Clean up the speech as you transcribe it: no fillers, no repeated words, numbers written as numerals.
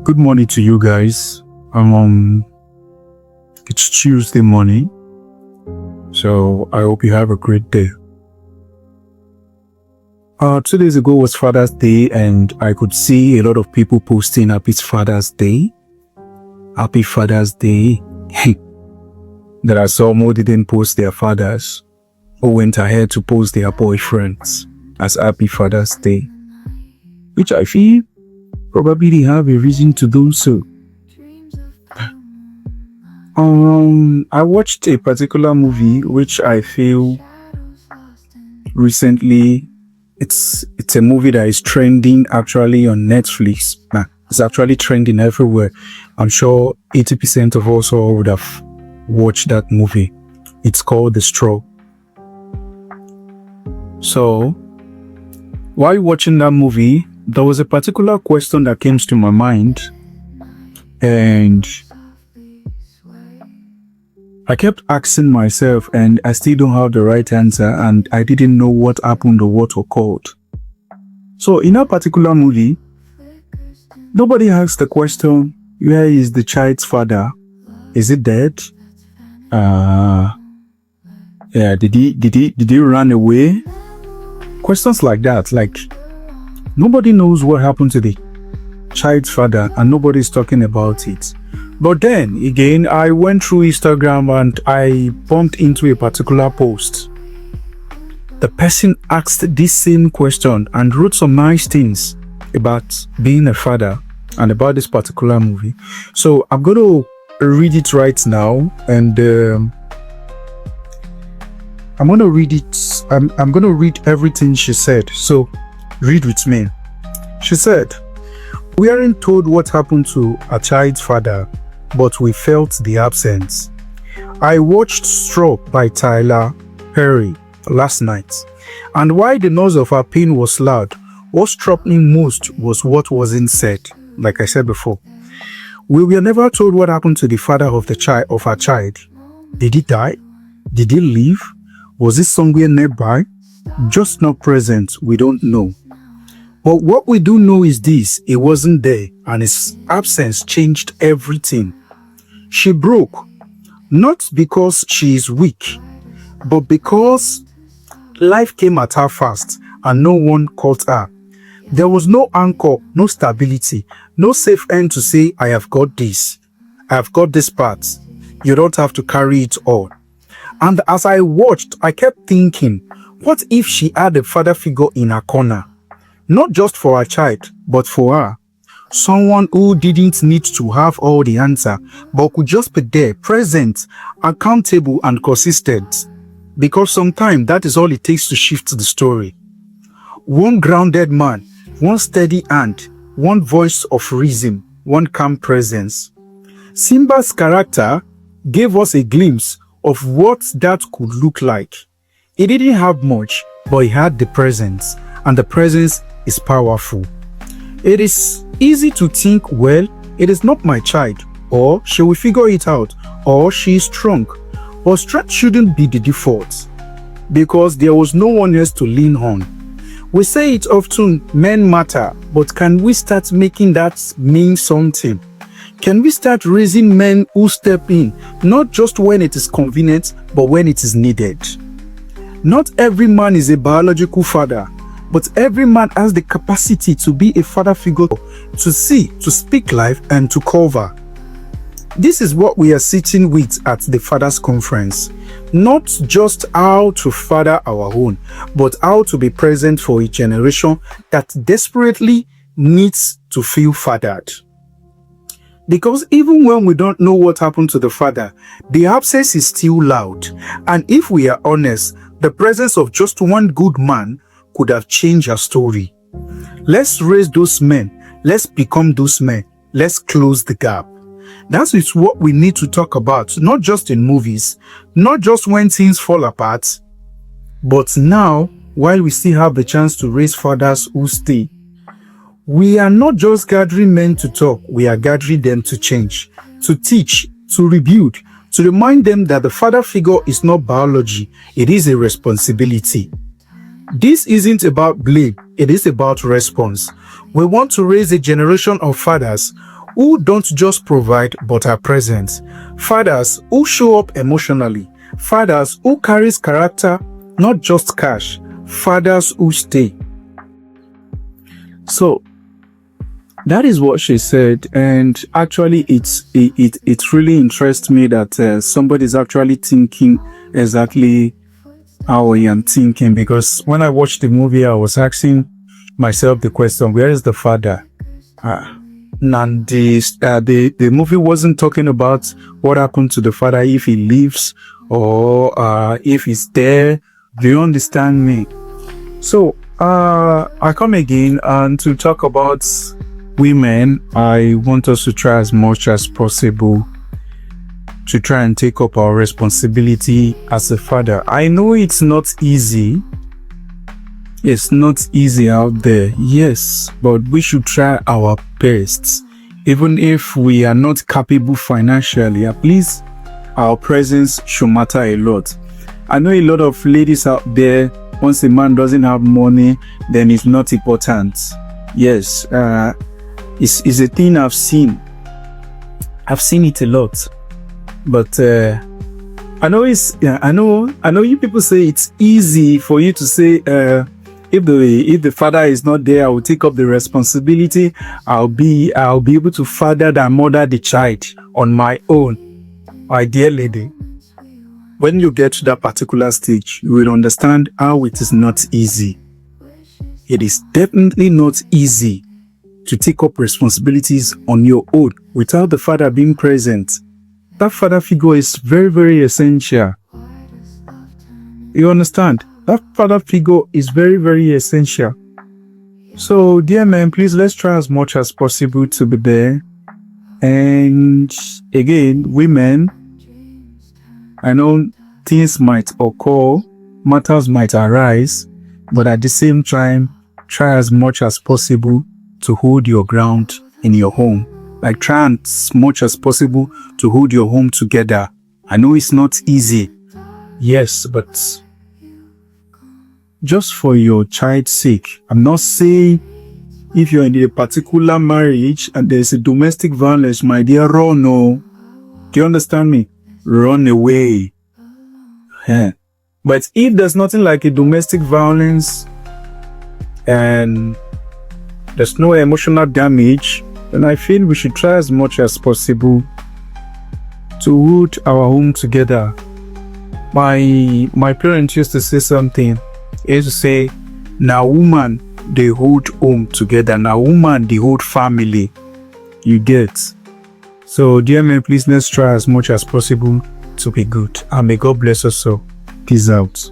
Good morning to you guys. It's Tuesday morning, so I hope you have a great day. 2 days ago was Father's Day, and I could see a lot of people posting Happy Father's Day. Happy Father's Day. There are some who didn't post their fathers, who went ahead to post their boyfriends as Happy Father's Day, which I feel probably they have a reason to do so. I watched a particular movie which I feel recently it's a movie that is trending actually on Netflix. It's actually trending everywhere. I'm sure 80% of us all would have watched that movie. It's called The Straw. So while watching that movie, there was a particular question that came to my mind, and I kept asking myself, and I still don't have the right answer, and I didn't know what happened or what occurred. So in that particular movie, nobody asked the question, where is the child's father? Is he dead? Did he run away? Questions like that, like nobody knows what happened to the child's father and nobody's talking about it. But then again, I went through Instagram and I bumped into a particular post. The person asked this same question and wrote some nice things about being a father and about this particular movie. So I'm going to read it right now, and I'm going to read it. I'm going to read everything she said. So read with me. She said, "We aren't told what happened to a child's father, but we felt the absence. I watched Straw by Tyler Perry last night, and while the noise of her pain was loud, what struck me most was what wasn't said. Like I said before, we were never told what happened to the father of our child. Did he die? Did he leave? Was he somewhere nearby? Just not present. We don't know. But what we do know is this: he wasn't there, and his absence changed everything. She broke, not because she is weak, but because life came at her fast and no one caught her. There was no anchor, no stability, no safe end to say, I have got this. I have got this part. You don't have to carry it all." And as I watched, I kept thinking, what if she had a father figure in her corner? Not just for her child, but for her. Someone who didn't need to have all the answer, but could just be there, present, accountable, and consistent. Because sometimes that is all it takes to shift the story. One grounded man, one steady hand, one voice of reason, one calm presence. Simba's character gave us a glimpse of what that could look like. He didn't have much, but he had the presence, and the presence is powerful. It is easy to think, well, it is not my child, or she will figure it out, or she is strong. But strength shouldn't be the default, because there was no one else to lean on. We say it often, men matter, but can we start making that mean something? Can we start raising men who step in, not just when it is convenient, but when it is needed? Not every man is a biological father, but every man has the capacity to be a father figure, to see, to speak life, and to cover. This is what we are sitting with at the Fathers Conference. Not just how to father our own, but how to be present for a generation that desperately needs to feel fathered. Because even when we don't know what happened to the father, the absence is still loud. And if we are honest, the presence of just one good man could have changed our story. Let's raise those men. Let's become those men. Let's close the gap. That is what we need to talk about, not just in movies, not just when things fall apart, but now, while we still have the chance to raise fathers who stay. We are not just gathering men to talk, we are gathering them to change, to teach, to rebuild, to remind them that the father figure is not biology, it is a responsibility. This isn't about blame, it is about response. We want to raise a generation of fathers who don't just provide but are present, fathers who show up emotionally, fathers who carries character, not just cash, fathers who stay. So that is what she said, and actually it really interests me that somebody is actually thinking exactly how I am thinking, because when I watched the movie I was asking myself the question, where is the father? And the movie wasn't talking about what happened to the father, if he lives or if he's there. Do you understand me? So I come again, and to talk about women, I want us to try as much as possible to try and take up our responsibility as a father. I know it's not easy. It's not easy out there, yes, but we should try our best. Even if we are not capable financially, at least our presence should matter a lot. I know a lot of ladies out there, once a man doesn't have money, then it's not important. Yes, it's a thing I've seen. I've seen it a lot. But I know you people say it's easy for you to say, if the father is not there, I will take up the responsibility. I'll be able to father and mother the child on my own. My dear lady, when you get to that particular stage, you will understand how it is not easy. It is definitely not easy to take up responsibilities on your own without the father being present. That father figure is very, very essential. You understand? That father figure is very, very essential. So, dear men, please, let's try as much as possible to be there. And again, women, I know things might occur, matters might arise, but at the same time, try as much as possible to hold your ground in your home. Like, try as much as possible to hold your home together. I know it's not easy. Yes, but just for your child's sake. I'm not saying if you're in a particular marriage and there's a domestic violence, my dear, run. No. Do you understand me? Run away. Yeah. But if there's nothing like a domestic violence and there's no emotional damage, then I feel we should try as much as possible to hold our home together. My parents used to say something. They used to say, now woman, they hold home together. Now woman, they hold family. You get. So dear men, please, let's try as much as possible to be good. And may God bless us all. Peace out.